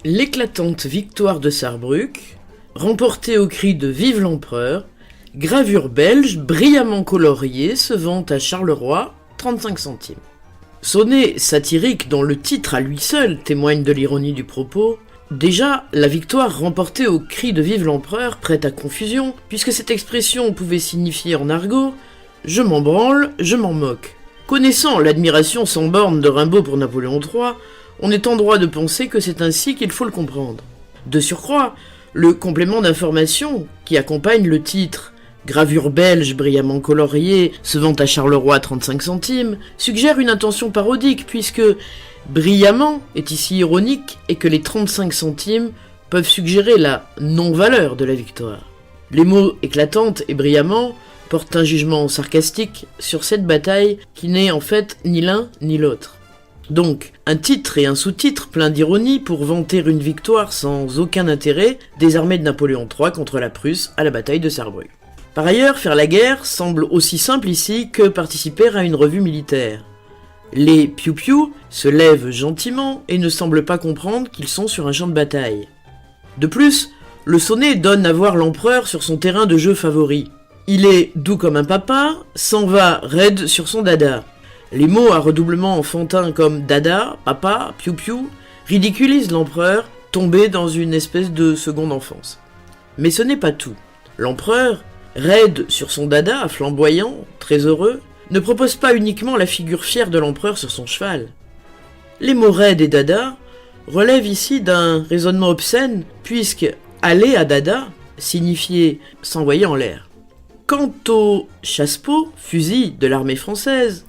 L'éclatante victoire de Sarrebruck, remportée au cri de Vive l'Empereur, gravure belge brillamment coloriée se vend à Charleroi, 35 centimes. Sonnet satirique dont le titre à lui seul témoigne de l'ironie du propos, déjà la victoire remportée au cri de Vive l'Empereur prête à confusion, puisque cette expression pouvait signifier en argot « je m'en branle, je m'en moque ». Connaissant l'admiration sans borne de Rimbaud pour Napoléon III, on est en droit de penser que c'est ainsi qu'il faut le comprendre. De surcroît, le complément d'information qui accompagne le titre « Gravure belge brillamment coloriée se vend à Charleroi 35 centimes » suggère une intention parodique puisque « brillamment » est ici ironique et que les 35 centimes peuvent suggérer la non-valeur de la victoire. Les mots « éclatante » et « brillamment » portent un jugement sarcastique sur cette bataille qui n'est en fait ni l'un ni l'autre. Donc, un titre et un sous-titre plein d'ironie pour vanter une victoire sans aucun intérêt des armées de Napoléon III contre la Prusse à la bataille de Sarrebruck. Par ailleurs, faire la guerre semble aussi simple ici que participer à une revue militaire. Les piou-piou se lèvent gentiment et ne semblent pas comprendre qu'ils sont sur un champ de bataille. De plus, le sonnet donne à voir l'empereur sur son terrain de jeu favori. Il est doux comme un papa, s'en va raide sur son dada. Les mots à redoublement enfantin comme dada, papa, piou-piou ridiculisent l'empereur, tombé dans une espèce de seconde enfance. Mais ce n'est pas tout. L'empereur, raide sur son dada, flamboyant, très heureux, ne propose pas uniquement la figure fière de l'empereur sur son cheval. Les mots raide et dada relèvent ici d'un raisonnement obscène, puisque aller à dada signifiait s'envoyer en l'air. Quant au chassepot, fusil de l'armée française,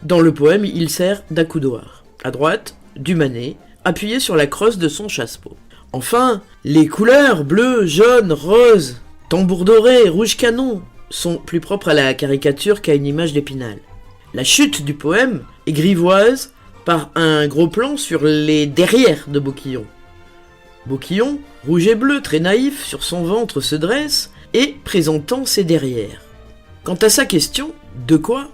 dans le poème, il sert d'accoudoir. À droite, du manet, appuyé sur la crosse de son chassepot. Enfin, les couleurs bleu, jaune, rose, tambour doré, rouge canon sont plus propres à la caricature qu'à une image d'Épinal. La chute du poème est grivoise par un gros plan sur les derrières de Beauquillon. Beauquillon, rouge et bleu, très naïf, sur son ventre se dresse et présentant ses derrières. Quant à sa question, de quoi ?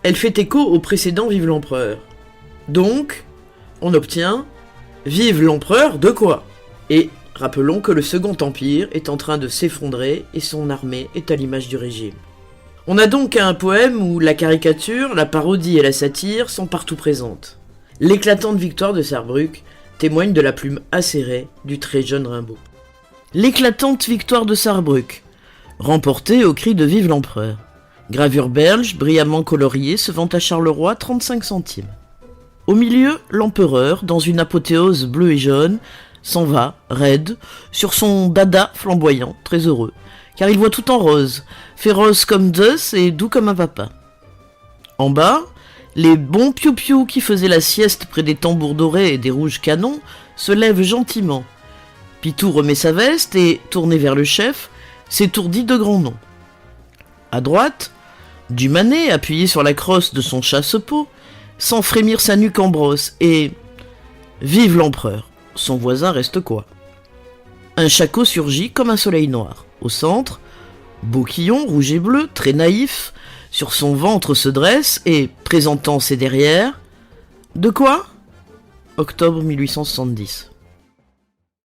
Elle fait écho au précédent Vive l'Empereur. Donc, on obtient Vive l'Empereur de quoi ? Et rappelons que le Second Empire est en train de s'effondrer et son armée est à l'image du régime. On a donc un poème où la caricature, la parodie et la satire sont partout présentes. L'éclatante victoire de Sarrebruck témoigne de la plume acérée du très jeune Rimbaud. L'éclatante victoire de Sarrebruck, remportée au cri de Vive l'Empereur. Gravure belge, brillamment coloriée, se vend à Charleroi, 35 centimes. Au milieu, l'empereur, dans une apothéose bleue et jaune, s'en va, raide, sur son dada flamboyant, très heureux, car il voit tout en rose, féroce comme Zeus et doux comme un papa. En bas, les bons piou-piou qui faisaient la sieste près des tambours dorés et des rouges canons se lèvent gentiment. Pitou remet sa veste et, tourné vers le chef, s'étourdit de grands noms. À droite, du manet, appuyé sur la crosse de son chassepot, sans frémir sa nuque en brosse, et Vive l'Empereur, son voisin reste quoi ? Un shako surgit comme un soleil noir. Au centre, Beauquillon, rouge et bleu, très naïf, sur son ventre se dresse et, présentant ses derrières, de quoi ? Octobre 1870.